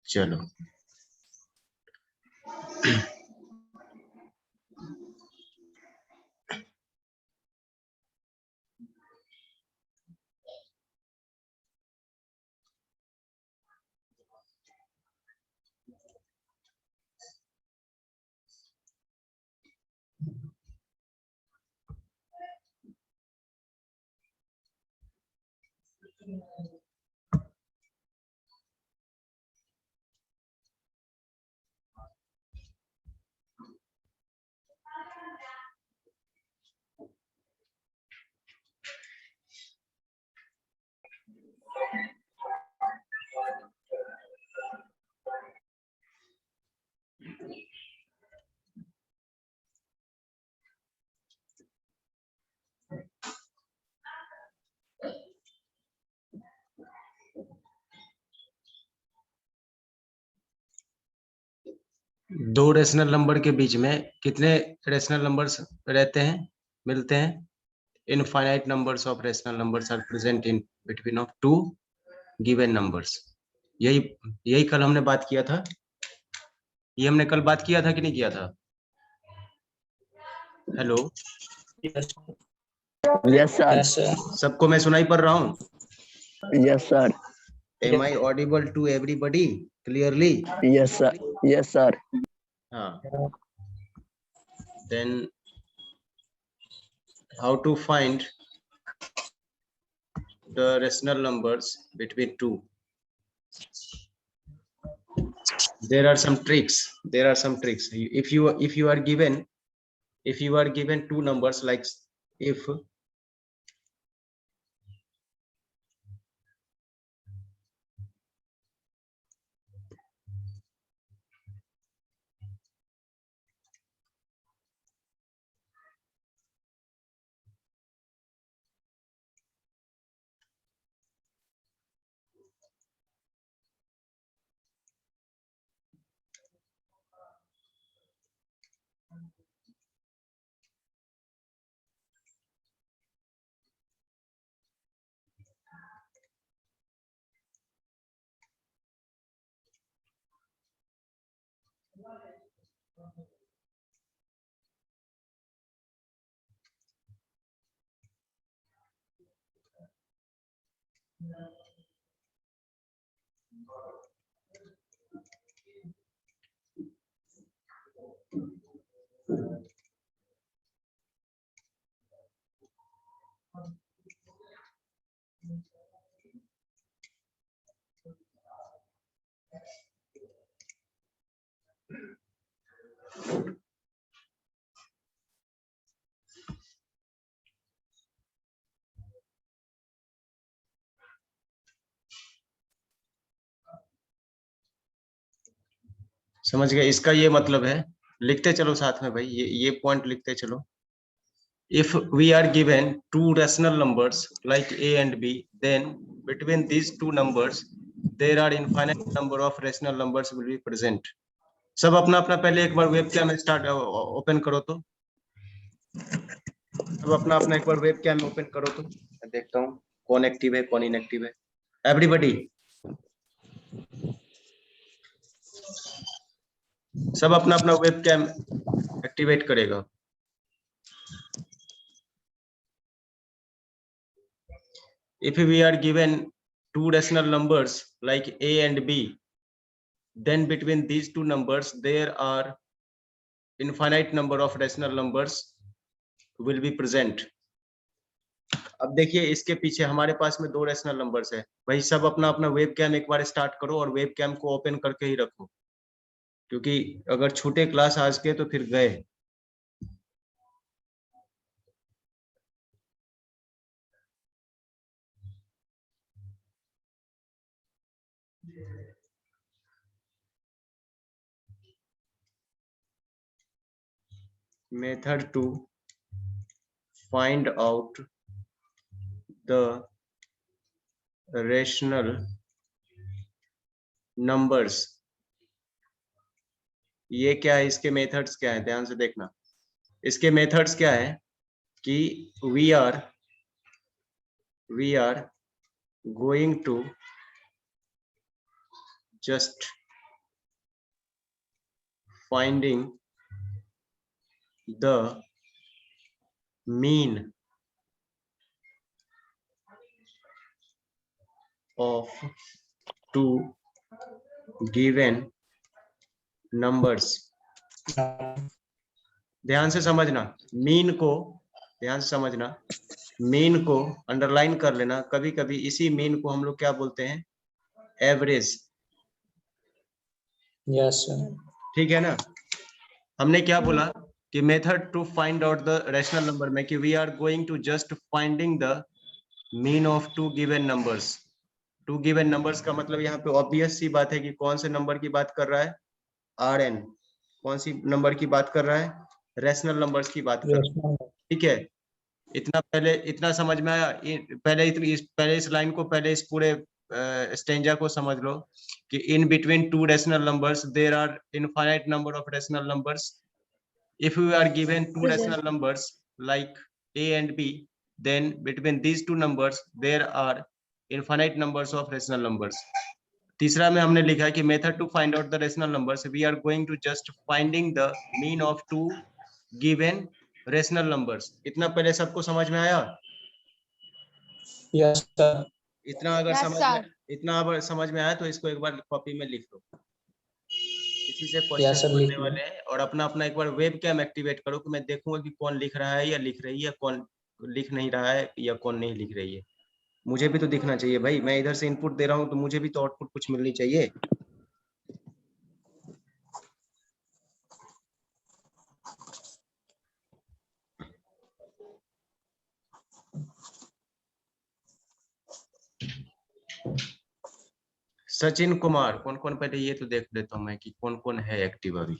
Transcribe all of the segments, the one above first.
चलो दो rational number के बीच में कितने रेशनल नंबर्स रहते हैं, मिलते हैं? Infinite numbers of rational numbers are present in between of two given numbers. यही यही कल हमने बात किया था, ये हमने कल बात किया था कि नहीं किया था? Hello, yes sir. सबको मैं सुनाई पड़ रहा हूँ? Yes sir. Am I audible to everybody clearly? Yes sir. Yes sir. हाँ, then how to find the rational numbers between two? There are some tricks. There are some tricks. If you are given two numbers, like if समझ गए? इसका ये मतलब है, लिखते चलो साथ में भाई, ये पॉइंट लिखते चलो। If we are given two rational numbers like a and b, then between these two numbers there are infinite number of rational numbers will be present. सब अपना अपना पहले एक बार वेब कैम स्टार्ट ओपन करो तो, सब अपना अपना एक बार वेब कैम ओपन करो तो मैं देखता हूँ कौन एक्टिव है कौन इनएक्टिव है। एवरीबॉडी, सब अपना अपना वेब कैम एक्टिवेट करेगा। If we are given two rational numbers like a and b, then between these two numbers there are infinite number of rational numbers will be present. अब देखिए इसके पीछे हमारे पास में दो रेशनल नंबर्स है भाई, सब अपना अपना वेब कैम एक बार स्टार्ट करो और वेब कैम को ओपन करके ही रखो, क्योंकि अगर छूटे क्लास आज के तो फिर गए। Method to find out the rational numbers, ये क्या है, इसके मेथड्स क्या है, ध्यान से देखना। इसके मेथड्स क्या है कि we are going to just finding the mean of two given numbers. ध्यान से समझना, मीन को ध्यान से समझना, मीन को अंडरलाइन कर लेना। कभी कभी इसी मीन को हम लोग क्या बोलते हैं, एवरेज। Yes sir. ठीक है ना। हमने क्या बोला कि method to find out the rational number में कि we are going to just finding the mean of two given numbers. Two given numbers का मतलब यहाँ पे ऑब्वियस सी बात है कि कौन से नंबर की बात कर रहा है, आर एन। कौन सी नंबर की बात कर रहा है, रैशनल नंबर्स की बात कर रहा है। ठीक है, इतना पहले इतना समझ में आया। पहले इस लाइन को, पहले इस पूरे स्टेंजा को समझ लो कि in between two rational numbers there are infinite number of rational numbers. If we are given two rational numbers like a and b, then between these two numbers there are infinite numbers of rational numbers. तीसरा में हमने लिखा है कि method to find out the rational numbers, we are going to just finding the mean of two given rational numbers. इतना पहले सबको समझ में आया? Yes sir. इतना अगर समझ में आया तो इसको एक बार कॉपी में लिख लो। इसी से क्वेश्चन बनने वाले हैं। और अपना अपना एक बार वेब कैम एक्टिवेट करो कि मैं देखूंगा कि कौन लिख रहा है या लिख रही है, कौन लिख नहीं रहा है या कौन नहीं लिख रही है। मुझे भी तो दिखना चाहिए भाई, मैं इधर से इनपुट दे रहा हूँ तो मुझे भी तो आउटपुट कुछ मिलनी चाहिए। सचिन कुमार, कौन कौन, पहले ये तो देख लेता हूँ मैं कि कौन कौन है एक्टिव अभी।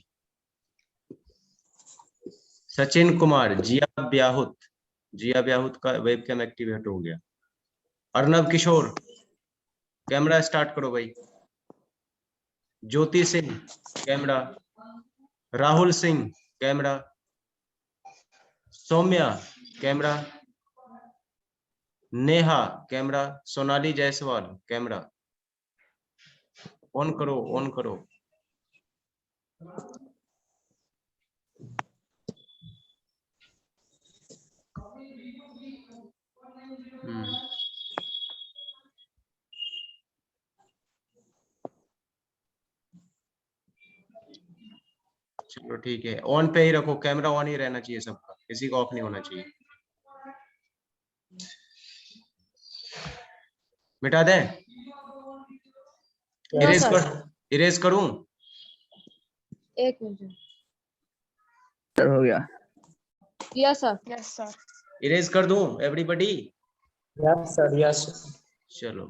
सचिन कुमार, जिया ब्याहुत का वेब कैम एक्टिवेट हो गया। अर्नब किशोर, कैमरा स्टार्ट करो भाई। Jyoti Singh, camera. Rahul Singh, camera. Saumya, camera. Neha, camera. Sonali Jaiswal, camera. On करो, ऑन करो। चलो ठीक है, ऑन पे ही रखो, कैमरा ऑन ही रहना चाहिए सबका, किसी का ऑफ नहीं होना चाहिए। मिटा दें? इरेज करूं? एक मिनट सर हो गया। Yes sir. इरेज कर दूं एवरीबॉडी? Yes sir. यस। चलो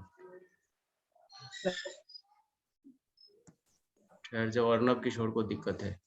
खैर, जो अर्नब किशोर को दिक्कत है।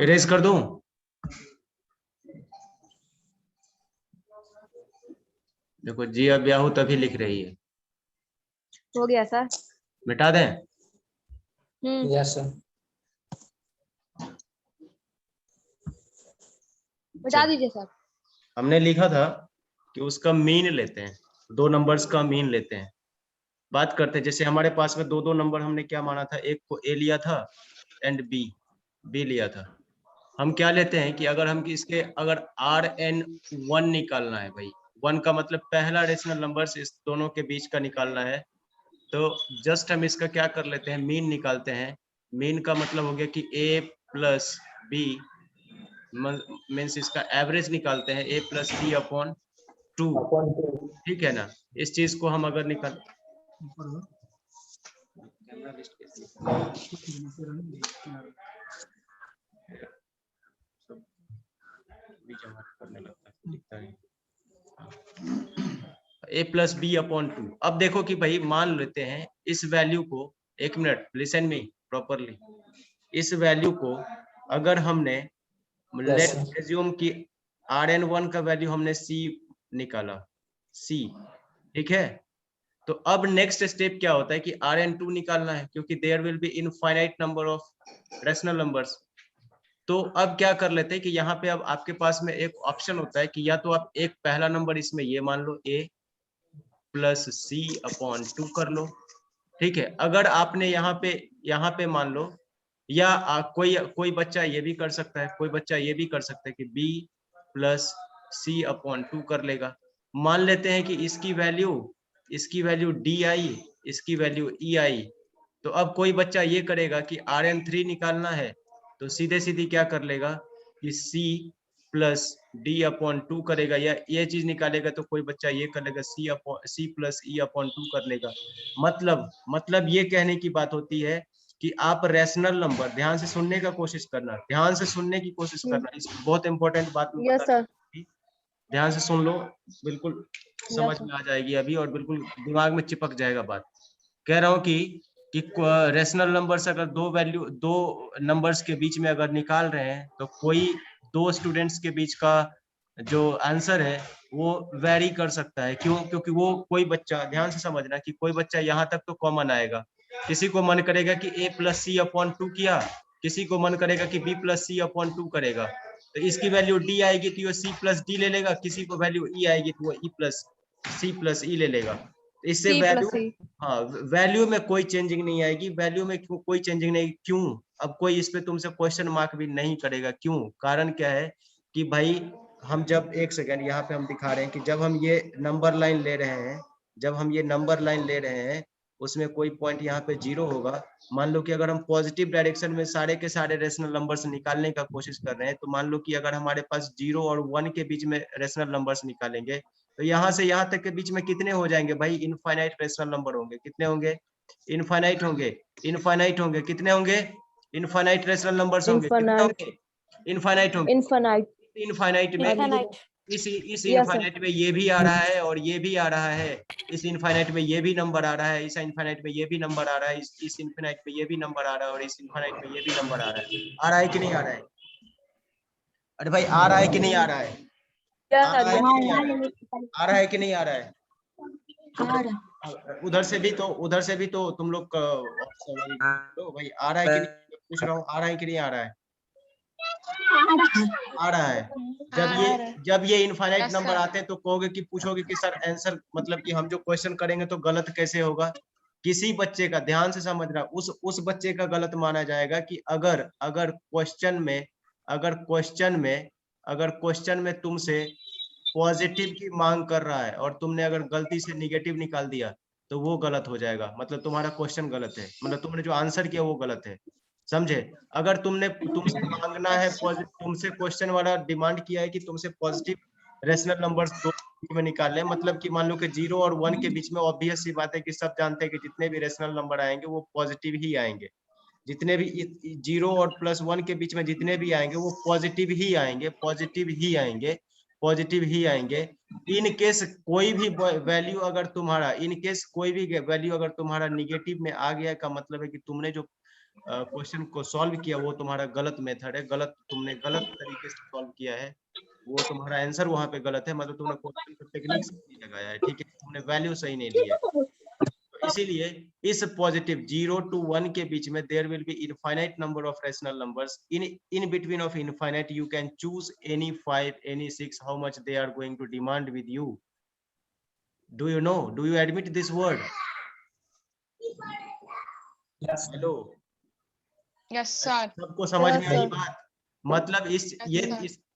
इरेज कर दूं? देखो जिया ब्याहू तभी लिख रही है। हो गया सर। मिटा दें? Yes sir. बता दीजिए सर। हमने लिखा था कि उसका मीन लेते हैं, दो नंबर्स का मीन लेते हैं। बात करते हैं, जैसे हमारे पास में दो नंबर हमने क्या माना था, एक को ए लिया था एंड बी लिया था। हम क्या लेते हैं कि अगर हम इसके अगर आर एन 1 निकालना है भाई, 1 का मतलब पहला रेशनल नंबर इस दोनों के बीच का निकालना है, तो जस्ट हम इसका क्या कर लेते हैं, मीन निकालते हैं। मीन का मतलब हो गया कि a प्लस बी मीन्स इसका एवरेज निकालते हैं, a प्लस बी अपॉन 2। ठीक है ना। इस चीज को हम अगर निकाल करने लगता है, दिखता है। a plus B upon 2। अब देखो कि भाई मान लेते हैं इस वैल्यू को, एक मिनट लिसन मी प्रॉपरली, इस वैल्यू को अगर हमने Yes, लेट sir. एज्यूम कि Rn1 का वैल्यू हमने c निकाला, c, ठीक है। तो अब नेक्स्ट स्टेप क्या होता है कि Rn2 निकालना है, क्योंकि there will be infinite number of rational numbers. तो अब क्या कर लेते हैं कि यहाँ पे अब आपके पास में एक ऑप्शन होता है कि या तो आप एक पहला नंबर इसमें ये मान लो a प्लस सी अपॉन 2 कर लो, ठीक है। अगर आपने यहाँ पे मान लो, या कोई बच्चा ये भी कर सकता है, कोई बच्चा ये भी कर सकता है कि b प्लस सी अपॉन 2 कर लेगा। मान लेते हैं कि इसकी वैल्यू d आई, इसकी वैल्यू e आई। तो अब कोई बच्चा ये करेगा कि Rn3 निकालना है, तो सीधे सीधी क्या कर लेगा कि c प्लस डी अपॉन 2 करेगा, या ये चीज निकालेगा तो कोई बच्चा ये कर लेगा सी प्लस ई अपॉन 2 कर लेगा। मतलब ये कहने की बात होती है कि आप रैशनल नंबर, ध्यान से सुनने का कोशिश करना, ध्यान से सुनने की कोशिश करना, इस बहुत इंपॉर्टेंट बात में यस सर, ध्यान से सुन लो, बिल्कुल समझ sir. में आ जाएगी अभी और बिल्कुल दिमाग में चिपक जाएगा बात। कह रहा हूँ कि रेशनल नंबर्स अगर दो नंबर्स के बीच में अगर निकाल रहे हैं, तो कोई दो स्टूडेंट्स के बीच का जो आंसर है वो वेरी कर सकता है। क्यों? क्योंकि वो कोई बच्चा, ध्यान से समझना कि कोई बच्चा यहाँ तक तो कॉमन आएगा, किसी को मन करेगा कि a प्लस सी अपॉन 2 किया, किसी को मन करेगा कि b प्लस सी अपॉन 2 करेगा। तो इसकी वैल्यू d आएगी तो ये c प्लस डी ले लेगा, किसी को वैल्यू e आएगी तो वो e प्लस सी प्लस ई ले लेगा। इससे C वैल्यू, plus C. हाँ, वैल्यू में कोई चेंजिंग नहीं आएगी, वैल्यू में कोई चेंजिंग नहीं। क्यों? अब कोई इस पे तुमसे क्वेश्चन मार्क भी नहीं करेगा। क्यों? कारण क्या है कि भाई हम जब, एक सेकेंड यहाँ पे हम दिखा रहे हैं कि जब हम ये नंबर लाइन ले रहे हैं, उसमें कोई पॉइंट यहाँ पे 0 होगा। मान लो कि अगर हम पॉजिटिव डायरेक्शन में सारे के सारे रेशनल नंबर्स निकालने का कोशिश कर रहे हैं, तो मान लो कि अगर हमारे पास 0 और 1 के बीच में रेशनल नंबर्स निकालेंगे, तो यहाँ से यहाँ तक के बीच में कितने हो जाएंगे भाई? इनफाइनाइट रेशनल नंबर होंगे। कितने होंगे? इनफाइनाइट होंगे। कितने होंगे? इनफाइनाइट रेशनल नंबर्स होंगे। कितने Infinite. होंगे? इनफाइनाइट होंगे। Infinite. इनफाइनाइट में Infinite. इस Yes, sir. इनफाइनाइट में ये भी आ रहा है और ये भी आ रहा है, इस इनफाइनाइट में ये भी नंबर आ रहा है, इस इनफाइनाइट में ये भी नंबर आ रहा है, इस इनफाइनाइट में ये भी नंबर आ रहा है, और इस इनफाइनाइट में ये भी नंबर आ रहा है कि नहीं आ रहा है? अरे भाई आ रहा है कि नहीं आ रहा है? Yes, आ रहा है sir. कि नहीं आ रहा है? आ रहा है कि नहीं आ रहा है? उधर से भी तो तुम लोग तो भाई आ रहा है कि नहीं, पूछ रहा हूँ, आ रहा है कि नहीं आ रहा है? आ रहा है। जब ये इनफाइनाइट नंबर आते हैं तो कहोगे कि, पूछोगे कि सर आंसर, मतलब कि हम जो क्वेश्चन करेंगे तो गलत कैसे होगा? किसी बच्चे का, ध्यान से समझना, उस बच्चे का गलत माना जाएगा कि अगर क्वेश्चन में तुमसे पॉजिटिव की मांग कर रहा है और तुमने अगर गलती से निगेटिव निकाल दिया, तो वो गलत हो जाएगा, मतलब तुम्हारा क्वेश्चन गलत है, मतलब तुमने जो आंसर किया वो गलत है। समझे? अगर तुमसे मांगना है, तुमसे क्वेश्चन वाला डिमांड किया है कि तुमसे पॉजिटिव रेशनल नंबर्स दो में निकाल लें, मतलब कि मान लो कि 0 और 1 के बीच में, ऑब्वियस सी बात है कि सब जानते हैं कि जितने भी रेशनल नंबर आएंगे वो पॉजिटिव ही आएंगे। जितने भी 0 और प्लस 1 के बीच में जितने भी आएंगे वो पॉजिटिव ही आएंगे। इन केस कोई भी वैल्यू अगर तुम्हारा निगेटिव में आ गया, का मतलब है कि तुमने जो क्वेश्चन को सॉल्व किया वो तुम्हारा गलत मेथड है, तुमने गलत तरीके से सॉल्व किया है, वो तुम्हारा आंसर वहां पे गलत है, मतलब तुमने क्वेश्चन को टेक्निक से नहीं लगाया है, ठीक है, तुमने वैल्यू सही नहीं लिया है। तो इसीलिए इस पॉजिटिव 0 to 1 के बीच में there will be infinite number of rational numbers. In between of infinite you can choose any 5, any 6, how much they are going to demand with you. Do you know? Do you admit this word? Yes. Hello, Yes, sir. सबको समझ में Yes, आई sir. बात? मतलब इस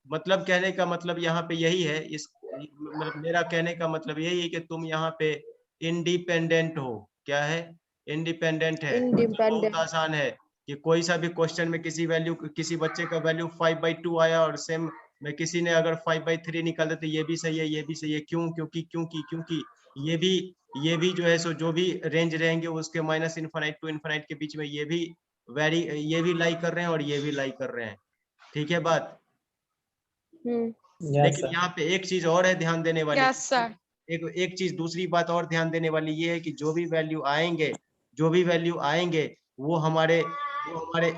मतलब कहने का मतलब यहाँ पे यही है, मतलब मेरा कहने का मतलब यही है कि तुम यहाँ पे इंडिपेंडेंट हो। क्या है? इंडिपेंडेंट है। Independent. बहुत आसान है कि कोई सा भी क्वेश्चन में किसी बच्चे का वैल्यू 5/2 आया और सेम में किसी ने अगर 5/3 निकाल दे तो ये भी सही है, ये भी सही है। क्यों? क्योंकि ये भी जो है सो जो भी रेंज रहेंगे उसके माइनस इनफाइनाइट टू इनफाइनाइट के बीच में ये भी लाई कर रहे हैं और ये भी लाई कर रहे हैं। ठीक है बात? Yes, लेकिन sir. यहाँ पे एक चीज और है ध्यान देने वाली। Yes, sir. एक चीज दूसरी बात और ध्यान देने वाली ये है कि जो भी वैल्यू आएंगे वो हमारे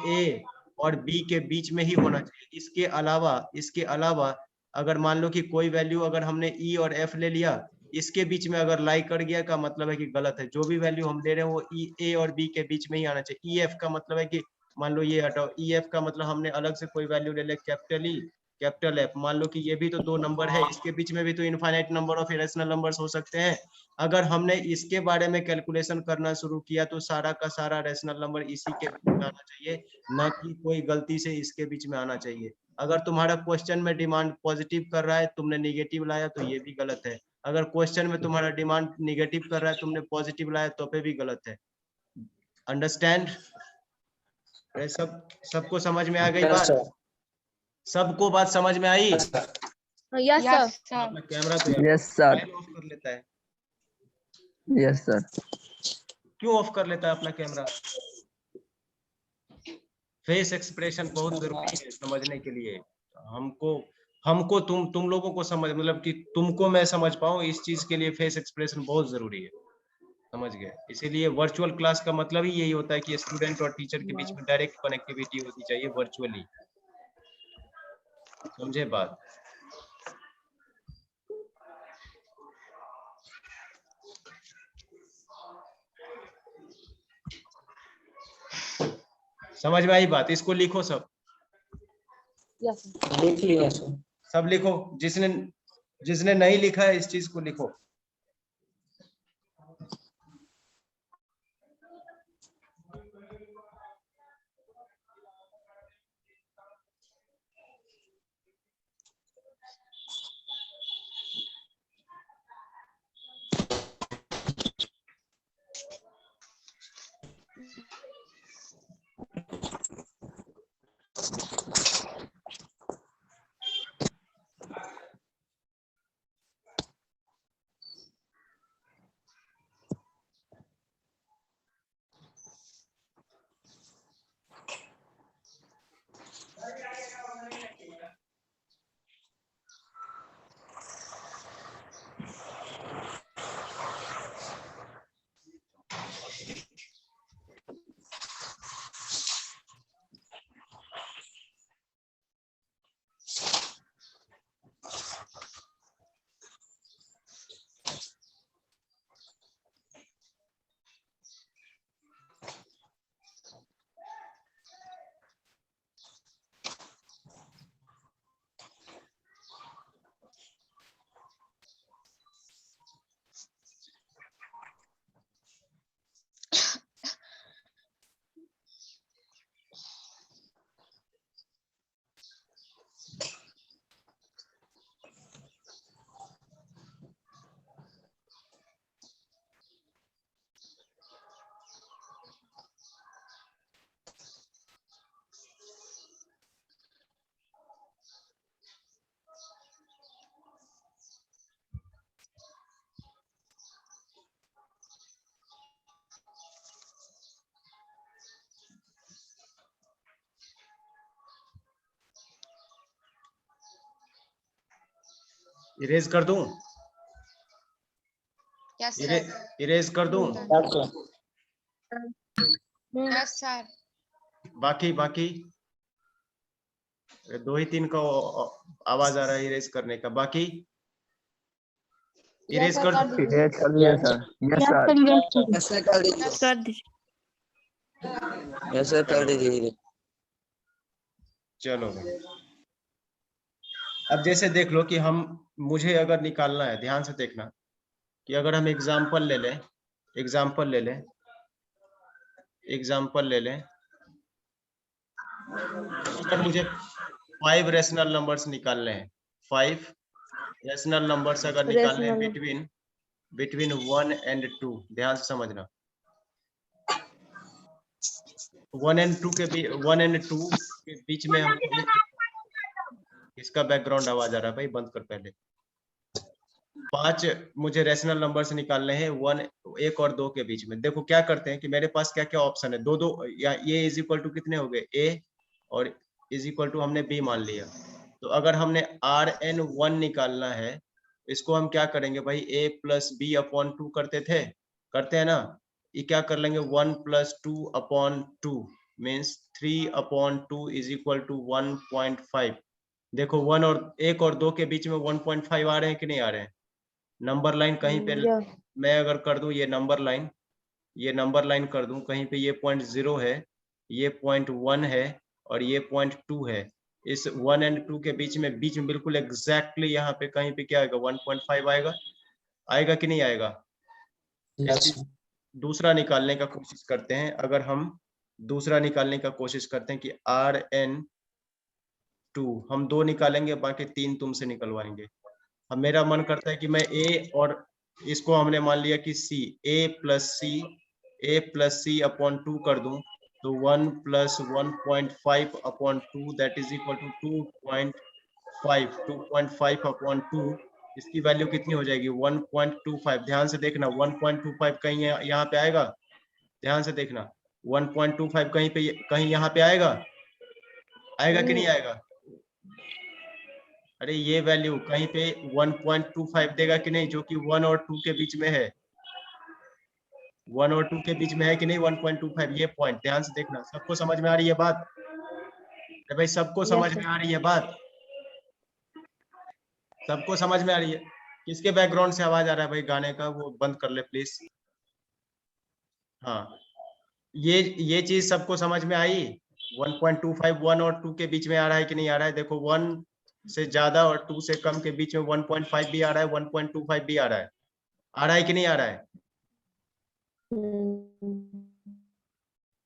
ए और बी के बीच में ही होना चाहिए। इसके अलावा अगर मान लो कि कोई वैल्यू अगर हमने ई और एफ ले लिया, इसके बीच में अगर लाई कर गया का मतलब है कि गलत है। जो भी वैल्यू हम ले रहे हैं वो ए और बी के बीच में ही आना चाहिए। ई एफ का मतलब है कि मान लो ये हटाओ, ई एफ का मतलब हमने अलग से कोई वैल्यू ले लिया, कैपिटल ई कैपिटल एफ। मान लो कि ये भी तो दो नंबर है, इसके बीच में भी तो infinite number of irrational numbers हो सकते हैं। अगर हमने इसके बारे में कैलकुलेशन करना शुरू किया तो सारा का सारा रैशनल नंबर इसी के बीच में आना चाहिए, ना कि कोई गलती से इसके बीच में आना चाहिए। अगर तुम्हारा क्वेश्चन में डिमांड पॉजिटिव कर रहा है, तुमने निगेटिव लाया तो ये भी गलत है। अगर क्वेश्चन में तुम्हारा डिमांड निगेटिव कर रहा है, तुमने पॉजिटिव लाया तो पे भी गलत है। अंडरस्टैंड? सबको समझ में आ गई बात? सबको बात समझ में आई? Yes Yes, sir. sir. अपना कैमरा तो यस सर। ऑफ कर लेता है। Yes sir. क्यों ऑफ कर लेता है अपना कैमरा? फेस एक्सप्रेशन बहुत जरूरी है समझने के लिए। हमको तुम लोगों को समझ, मतलब कि तुमको मैं समझ पाऊं, इस चीज के लिए फेस एक्सप्रेशन बहुत जरूरी है। समझ गए? इसीलिए वर्चुअल क्लास का मतलब ही यही होता है कि स्टूडेंट और टीचर के बीच में डायरेक्ट कनेक्टिविटी होती चाहिए वर्चुअली। समझे बात? समझ में आई बात? इसको लिखो सब। Yes sir. लिख लिया सर। सब लिखो, जिसने नहीं लिखा है इस चीज को लिखो। इरेज कर दूं? Yes, sir. इरेज कर दूं? Yes, sir. बाकी दो ही तीन का आवाज आ रहा है इरेज करने का। बाकी इरेज कर दूं? इरेज कर दिया सर। Yes sir. ऐसा कर दीजिए। कर ऐसा कर दीजिए। चलो भाई, अब जैसे देख लो कि मुझे अगर निकालना है, ध्यान से देखना कि अगर हम एग्जाम्पल ले लें, अगर मुझे 5 रैशनल नंबर्स निकालने हैं, 5 रैशनल नंबर्स अगर निकालने हैं बिटवीन 1 and 2, ध्यान से समझना। 1 and 2 के बीच में हम इसका बैकग्राउंड आवाज आ रहा है भाई, बंद कर पहले। 5 मुझे रैशनल नंबर्स निकालने हैं 1 और 2 के बीच में। देखो क्या करते हैं कि मेरे पास क्या क्या ऑप्शन है, दो या ये इज इक्वल टू कितने हो गए, ए और इज इक्वल टू हमने बी मान लिया। तो अगर हमने Rn1 निकालना है इसको हम क्या करेंगे भाई, a प्लस बी अपॉन 2 करते हैं ना, ये क्या कर लेंगे 1 plus 2 upon 2 means 3 upon 2 is equal to 1.5। देखो 1 और 1 और 2 के बीच में 1.5 आ रहे हैं कि नहीं आ रहे हैं? नंबर लाइन कहीं पे Yes. मैं अगर कर दूं, ये नंबर लाइन कर दूं कहीं पे, ये 0.0 है, ये 0.1 है और ये 0.2 है। इस 1 एंड 2 के बीच में बिल्कुल एग्जैक्टली यहाँ पे कहीं पे क्या आएगा 1.5 आएगा कि नहीं आएगा? दूसरा निकालने का कोशिश करते हैं। अगर हम दूसरा निकालने का कोशिश करते हैं कि Rn2 हम 2 निकालेंगे, बाकी 3 तुमसे निकलवाएंगे। अब मेरा मन करता है कि मैं a और इसको हमने मान लिया कि c, a plus C upon 2 कर दूं, तो 1 plus 1.5 upon 2 that is equal to 2.5 upon 2। इसकी वैल्यू कितनी हो जाएगी 1.25। ध्यान से देखना 1.25 कहीं यहाँ पे आएगा, ध्यान से देखना 1.25 कहीं यहाँ पे आएगा कि नहीं आएगा? अरे ये वैल्यू कहीं पे 1.25 देगा कि नहीं, जो कि 1 और 2 के बीच में है, 1 और 2 के बीच में है कि नहीं 1.25। ये पॉइंट ध्यान से देखना। सबको समझ में आ रही है बात? अरे भाई सबको समझ में आ रही है बात? सबको समझ में आ रही है? किसके बैकग्राउंड से आवाज आ रहा है भाई गाने का, वो बंद कर ले प्लीज। हाँ, ये चीज सबको समझ में आई? 1.25 1 और 2 के बीच में आ रहा है कि नहीं आ रहा है? देखो 1 से ज्यादा और 2 से कम के बीच में 1.5 भी आ रहा है, 1.25 भी आ रहा है कि नहीं आ रहा है?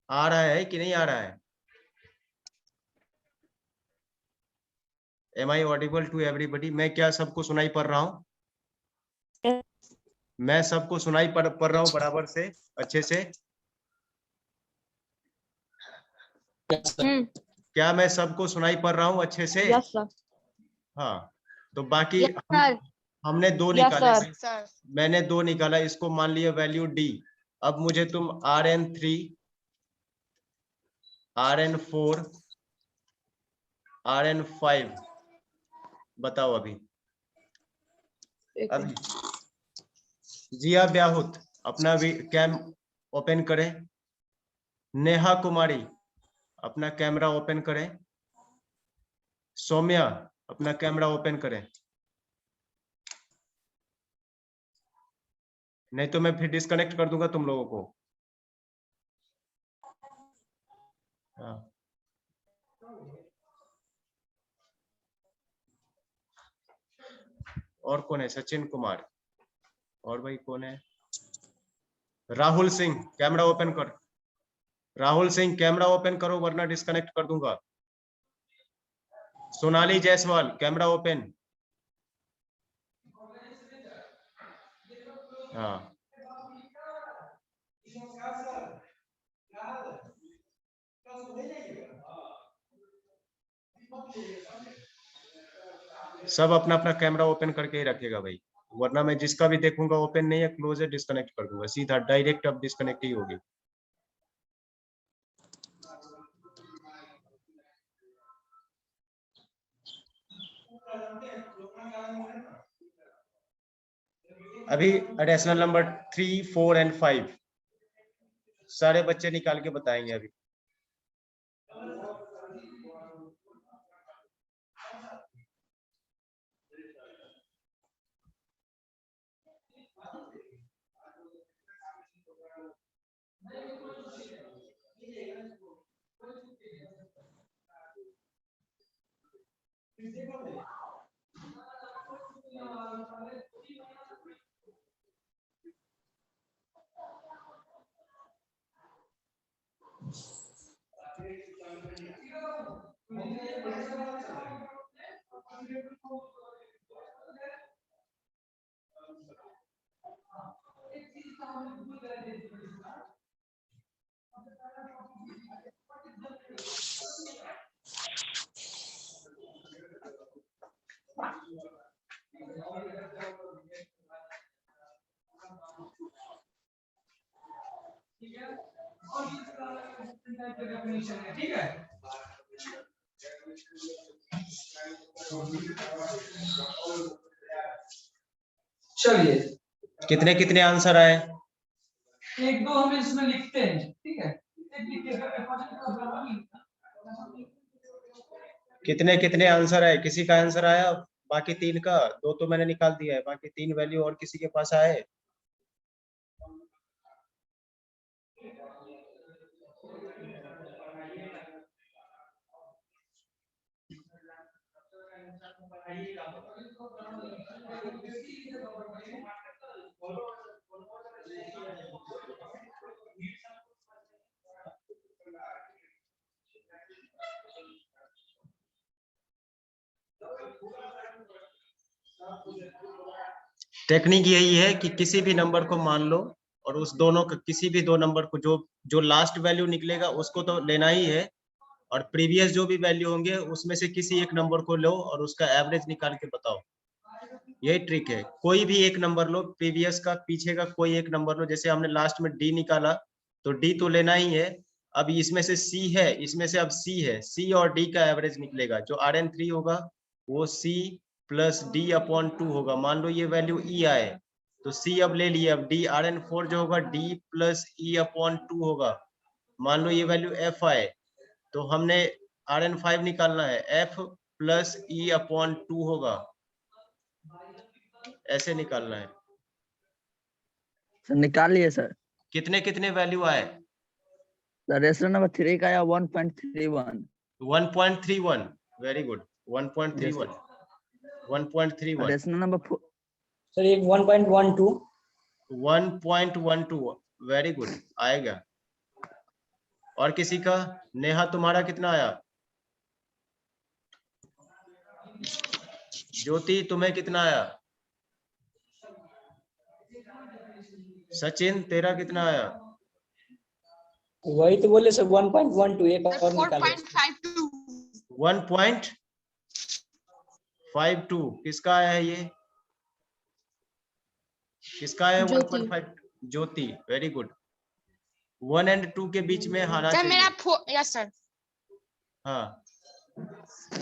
आ रहा है कि नहीं आ रहा है? Am I audible to everybody? मैं क्या सबको सुनाई पड़ रहा हूँ? मैं सबको सुनाई पड़ रहा हूँ बराबर से, अच्छे से? क्या मैं सबको सुनाई पड़ रहा हूँ अच्छे से? Yes, sir. हाँ, तो बाकी Yes, sir. हमने 2 Yes, निकाले, sir. Sir. मैंने 2 निकाला, इसको मान लिया वैल्यू d। अब मुझे तुम Rn3, Rn4, Rn5 बताओ अभी। अभी जिया ब्याहुत अपना भी कैम ओपन करें। नेहा कुमारी अपना कैमरा ओपन करें। सौम्या अपना कैमरा ओपन करें, नहीं तो मैं फिर डिस्कनेक्ट कर दूंगा तुम लोगों को। हाँ। और कौन है? सचिन कुमार। और भाई कौन है? राहुल सिंह कैमरा ओपन कर। राहुल सिंह कैमरा ओपन करो वरना डिस्कनेक्ट कर दूंगा। Sonali Jaiswal camera open. हाँ, सब अपना अपना कैमरा ओपन करके ही रखेगा भाई, वरना मैं जिसका भी देखूंगा ओपन नहीं है क्लोज है डिस्कनेक्ट कर दूंगा सीधा, डायरेक्ट अब डिस्कनेक्ट ही होगी। अभी एडिशनल नंबर 3, 4 एंड 5 सारे बच्चे निकाल के बताएंगे अभी। ठीक है। चलिए कितने कितने आंसर आए? एक दो हम इसमें लिखते हैं, ठीक है। कितने कितने आंसर आए? किसी का आंसर आया? बाकी 3 का 2 तो मैंने निकाल दिया है, बाकी 3 वैल्यू और किसी के पास आए? टेक्निक यही है कि किसी भी नंबर को मान लो और उस दोनों का किसी भी दो नंबर को जो जो लास्ट वैल्यू निकलेगा उसको तो लेना ही है, और प्रीवियस जो भी वैल्यू होंगे उसमें से किसी एक नंबर को लो और उसका एवरेज निकाल के बताओ। यही ट्रिक है। कोई भी एक नंबर लो, प्रीवियस का पीछे का कोई एक नंबर लो, जैसे हमने लास्ट में डी निकाला तो डी तो लेना ही है। अब इसमें से सी है, इसमें से अब सी है, सी और डी का एवरेज निकलेगा, जो Rn3 होगा वो सी प्लस डी अपॉन 2 होगा। मान लो ये वैल्यू ई आए तो सी अब ले लिए, अब डी Rn4 जो होगा डी प्लस ई अपॉन 2 होगा। मान लो ये वैल्यू एफ आए तो हमने Rn5 निकालना है, एफ प्लस ई अपॉन 2 होगा, ऐसे निकालना है। सर निकाल लिए सर। कितने कितने वैल्यू आए? सर रेशनल नंबर 3 का आया 1.31। 1.31, very good, 1.31, 1.31, rational number sir एक 1.12 1.12, वेरी गुड, आएगा। और किसी का? नेहा तुम्हारा कितना आया? ज्योति तुम्हें कितना आया? सचिन तेरा कितना आया? वही तो बोले सर 1.12 एक और निकाले। 1.52 किसका आया है? ये किसका है? 1.5 ज्योति, वेरी गुड। 1 और 2 के बीच में आना सर मेरा चाहिए। Yes sir. हाँ,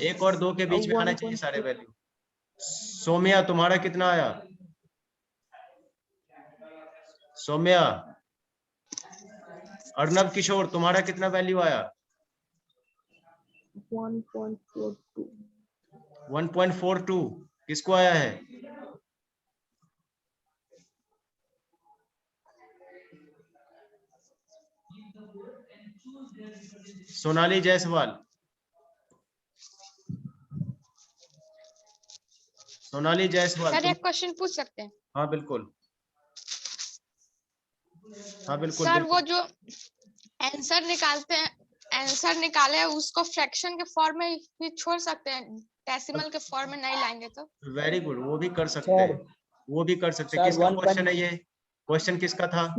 1 और 2 के बीच में आना चाहिए सारे वैल्यू। सौम्या तुम्हारा कितना आया? सौम्या। अर्नब किशोर तुम्हारा कितना वैल्यू आया? 1.42। 1.42 किसको आया है? सोनाली जायसवाल। सोनाली जायसवाल सर एक क्वेश्चन पूछ सकते हैं? हाँ बिल्कुल, हाँ बिल्कुल सर बिल्कुल। वो जो आंसर निकालते हैं, आंसर निकाले हैं उसको फ्रैक्शन के फॉर्म में भी छोड़ सकते हैं, डेसिमल के फॉर्म में नहीं लाएंगे तो? वेरी गुड, वो भी कर सकते हैं, वो भी कर सकते हैं। सर, किसका क्वेश्चन है ये? क्वेश्चन किसका था?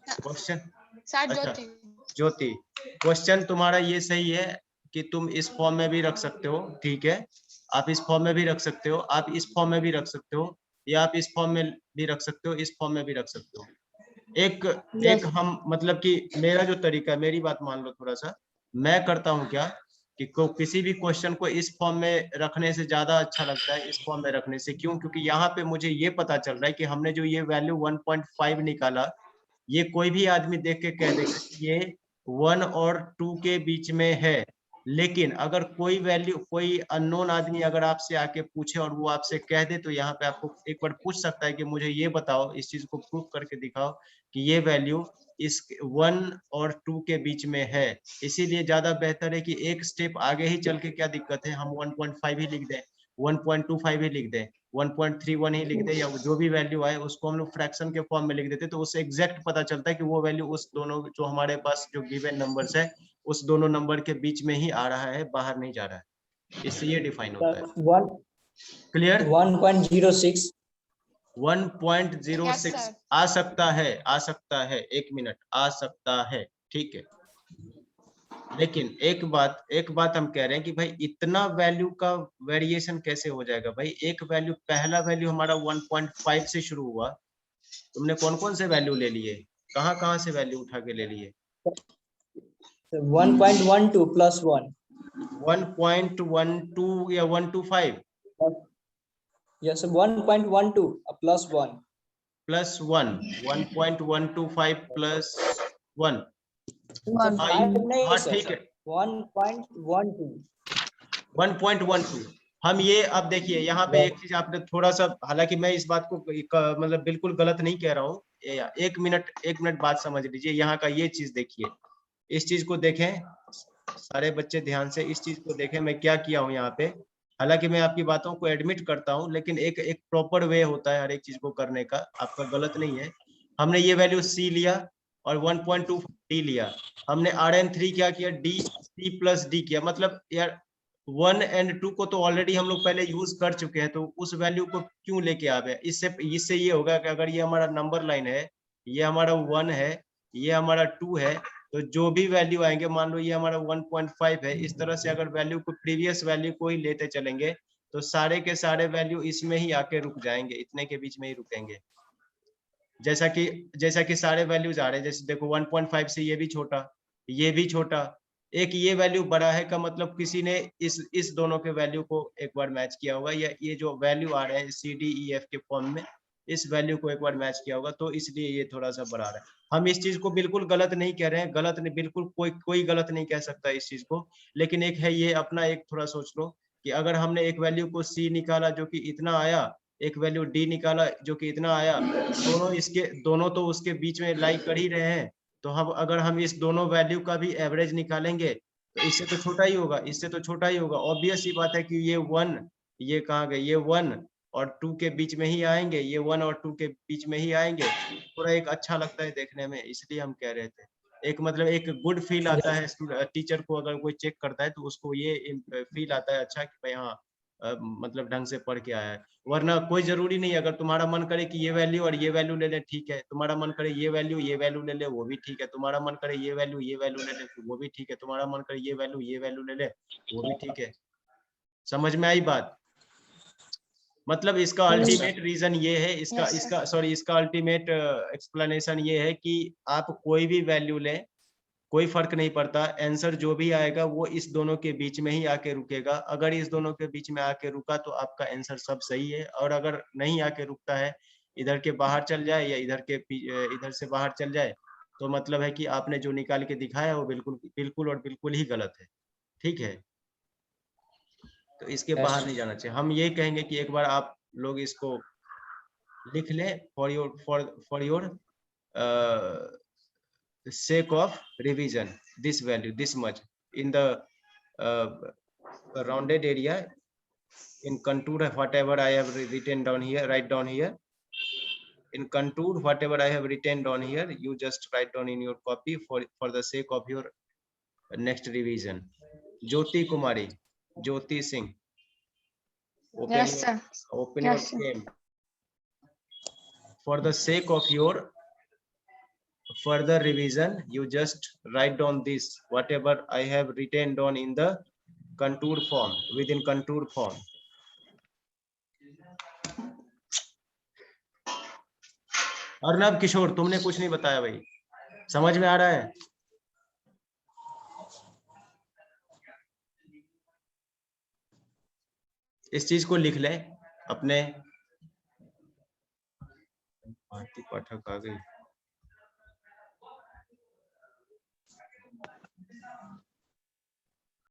क्वेश्चन सर अच्छा ज्योति। ज्योति, क्वेश्चन तुम्हारा ये सही है कि तुम इस फॉर्म में भी रख सकते हो, ठीक है। आप इस फॉर्म में भी रख सकते हो, आप इस फॉर्म में भी रख सकते हो, या आप इस फॉर्म में भी रख सकते हो, इस फॉर्म में भी रख सकते हो। एक हम मतलब कि मेरा जो तरीका है, मेरी बात मान लो थोड़ा सा, मैं करता हूँ क्या कि किसी भी क्वेश्चन को इस फॉर्म में रखने से ज्यादा अच्छा लगता है इस फॉर्म में रखने से। क्यों? क्योंकि यहाँ पे मुझे ये पता चल रहा है कि हमने जो ये वैल्यू 1.5 निकाला, ये कोई भी आदमी देख के कह देगा कि ये 1 और 2 के बीच में है। लेकिन अगर कोई वैल्यू, कोई अननोन आदमी अगर आपसे आके पूछे और वो आपसे कह दे, तो यहाँ पे आपको एक बार पूछ सकता है कि मुझे ये बताओ, इस चीज को प्रूफ करके दिखाओ कि ये वैल्यू इस 1 और 2 के बीच में है। इसीलिए ज्यादा बेहतर है कि एक स्टेप आगे ही चल के, क्या दिक्कत है, हम 1.5 ही लिख दें, 1.25 ही लिख दें, 1.31 ही लिख दे, या जो भी वैल्यू आए उसको हम लोग फ्रैक्शन के फॉर्म में लिख देते, तो उससे एग्जैक्ट पता चलता है कि वो वैल्यू उस दोनों जो हमारे पास जो गिवन नंबर्स है उस दोनों नंबर के बीच में ही आ रहा है, बाहर नहीं जा रहा है। इससे ये डिफाइन होता है। क्लियर? 1.06 1.06 आ सकता है, आ सकता है, 1 मिनट, आ सकता है, ठीक है। लेकिन एक बात हम कह रहे हैं कि भाई इतना वैल्यू का वेरिएशन कैसे हो जाएगा? भाई एक वैल्यू, पहला वैल्यू हमारा 1.5 से शुरू हुआ, तुमने कौन कौन से वैल्यू ले लिए, कहाँ से वैल्यू उठा के ले लिए? 1.12 प्लस 1 1.12 या 125? Yes, 1.12 plus 1. Plus 1, 1.125 plus 1। One. हाँ नहीं हाँ सर, ठीक है 1.12। 1.12। हम ये अब देखिए यहाँ पे एक चीज आपने थोड़ा सा, हालांकि मैं इस बात को मतलब बिल्कुल गलत नहीं कह रहा हूँ, एक मिनट बात समझ लीजिए। यहाँ का ये चीज देखिए, इस चीज को देखें सारे बच्चे ध्यान से, इस चीज को देखें मैं क्या किया हूँ यहाँ पे। हालांकि मैं आपकी बातों को एडमिट करता हूँ, लेकिन एक प्रॉपर वे होता है हर एक चीज को करने का, आपका गलत नहीं है। हमने ये वैल्यू सी लिया और 1.2 डी लिया। हमने Rn3 क्या किया, डी सी प्लस डी किया। मतलब यार 1 एंड 2 को तो ऑलरेडी हम लोग पहले यूज कर चुके हैं, तो उस वैल्यू को क्यों लेके आ गए। इससे ये होगा कि अगर ये हमारा नंबर लाइन है, ये हमारा 1 है, ये हमारा 2 है, तो जो भी वैल्यू आएंगे, मान लो ये हमारा 1.5 है, इस तरह से अगर वैल्यू को प्रीवियस वैल्यू को ही लेते चलेंगे तो सारे के सारे वैल्यू इसमें ही आके रुक जाएंगे, इतने के बीच में ही रुकेंगे। जैसा कि सारे वैल्यूज आ रहे हैं, जैसे देखो 1.5 से ये भी छोटा, ये भी छोटा, एक ये वैल्यू बड़ा है का मतलब किसी ने इस दोनों के वैल्यू को एक बार मैच किया होगा, या ये जो वैल्यू आ रहे हैं सी डी ई एफ के फॉर्म में, इस वैल्यू को एक बार मैच किया होगा, तो इसलिए ये थोड़ा सा बढ़ा रहा है। हम इस चीज को बिल्कुल गलत नहीं कह रहे हैं, गलत नहीं, बिल्कुल कोई गलत नहीं कह सकता इस चीज को। लेकिन एक है ये, अपना एक थोड़ा सोच लो कि अगर हमने एक वैल्यू को सी निकाला जो कि इतना आया, एक वैल्यू डी निकाला जो कि इतना आया, दोनों तो उसके बीच में लाई कर ही रहे हैं, तो हम अगर हम इस दोनों वैल्यू का भी एवरेज निकालेंगे तो इससे तो छोटा ही होगा, इससे तो छोटा ही होगा। ऑब्वियस ही बात है कि ये 1, ये कहाँ गए, ये 1 और 2 के बीच में ही आएंगे, ये 1 और 2 के बीच में ही आएंगे। थोड़ा एक अच्छा लगता है देखने में, इसलिए हम कह रहे थे। एक मतलब एक गुड फील आता है टीचर को, अगर कोई चेक करता है तो उसको ये फील आता है अच्छा कि भाई हाँ मतलब ढंग से पढ़ के आया है। वरना कोई जरूरी नहीं, अगर तुम्हारा मन करे कि ये वैल्यू और ये वैल्यू ले ले, ठीक है। तुम्हारा मन करे ये वैल्यू ले ले, वो भी ठीक है। तुम्हारा मन करे ये वैल्यू ले ले, वो भी ठीक है। तुम्हारा मन करे ये वैल्यू ले ले, वो भी ठीक है। समझ में आई बात। मतलब इसका अल्टीमेट रीजन ये है, इसका अल्टीमेट एक्सप्लेनेशन ये है कि आप कोई भी वैल्यू लें, कोई फर्क नहीं पड़ता, आंसर जो भी आएगा वो इस दोनों के बीच में ही आके रुकेगा। अगर इस दोनों के बीच में आके रुका तो आपका आंसर सब सही है, और अगर नहीं आके रुकता है, इधर के बाहर चल जाए या इधर से बाहर चल जाए, तो मतलब है कि आपने जो निकाल के दिखाया वो बिल्कुल ही गलत है। ठीक है, तो इसके बाहर नहीं जाना चाहिए। हम ये कहेंगे कि एक बार आप लोग इसको लिख लें for your sake of revision, this value this much in the rounded area, in contour whatever I have written down here, write down here in contour whatever I have written down here, you just write down in your copy for the sake of your next revision. Jyoti Kumari, Jyoti Singh, Yes, sir. open Yes, your name. For the sake of your further revision, you just write down this whatever I have written down in the contour form, within contour form. Arnab Kishore, तुमने कुछ नहीं बताया भाई, समझ में आ रहा है? इस चीज को लिख ले अपने। भारती पाठक आ गई।